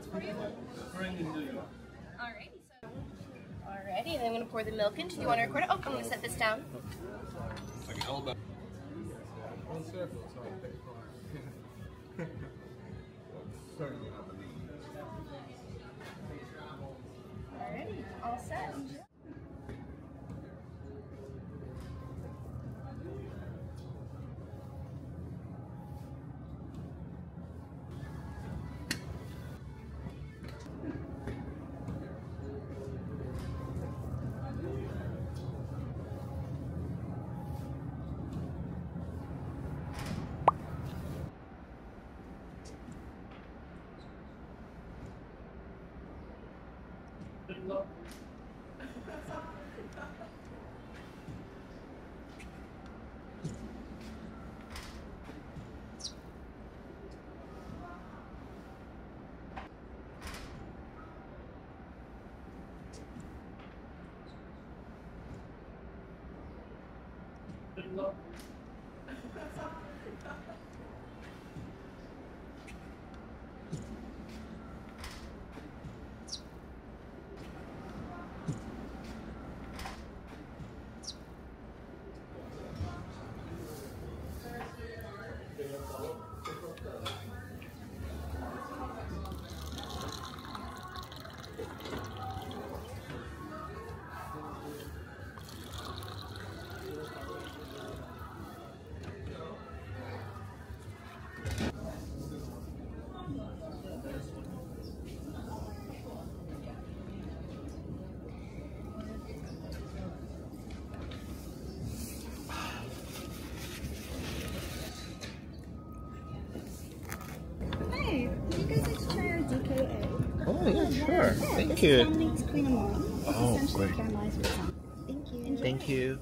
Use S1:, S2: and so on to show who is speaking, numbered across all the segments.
S1: That's for you.
S2: Spring in New York.
S1: Alrighty, and I'm going to pour the milk in. Do you want to record it? Oh, I'm going to set this down.
S2: Like all about.
S3: Full circle, so I pick for certainly not the lead.
S1: Alrighty, all set.
S4: Hey, would you guys like to try our DKA?
S5: Oh yeah, sure. Thank
S4: This
S5: you.
S4: one makes Queen of Mom. It's
S5: Oh,
S4: essentially
S5: great.
S4: caramelized with some. Thank you. Enjoy.
S5: Thank you.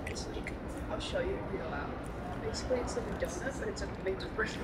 S6: It's like, I'll show you real out. Basically, it's like a donut, but it's a big version.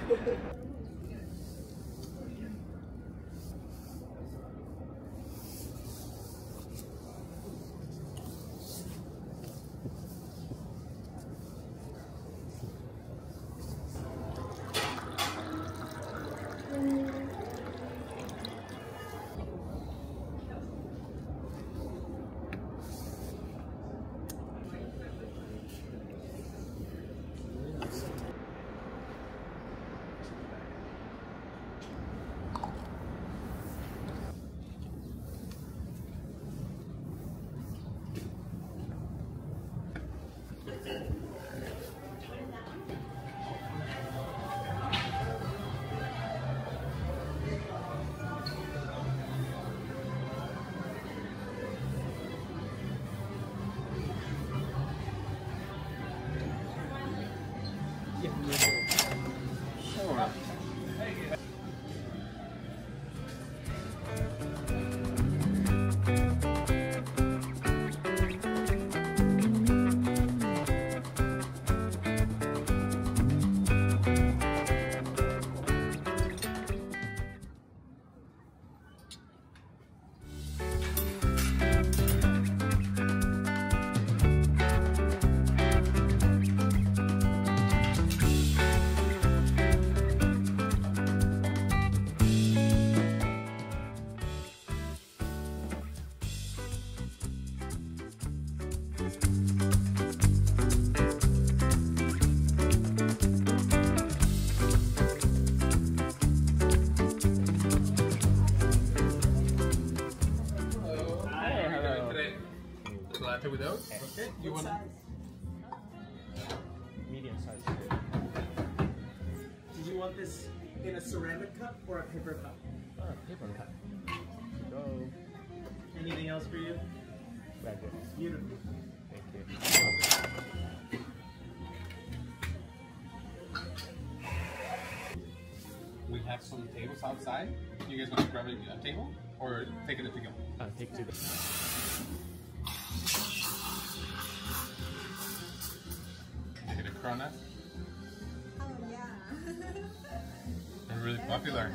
S3: Latte without? Okay. You want
S5: Medium size.
S7: Did you want this in a ceramic cup or a paper cup?
S5: Paper cup. Go.
S7: Anything else for you?
S5: Right there.
S7: Beautiful.
S5: Thank you.
S3: We have some tables outside. You guys want to grab a table or take it to go?
S5: Take two.
S3: Take it to Corona.
S4: Oh, yeah.
S3: They're really popular.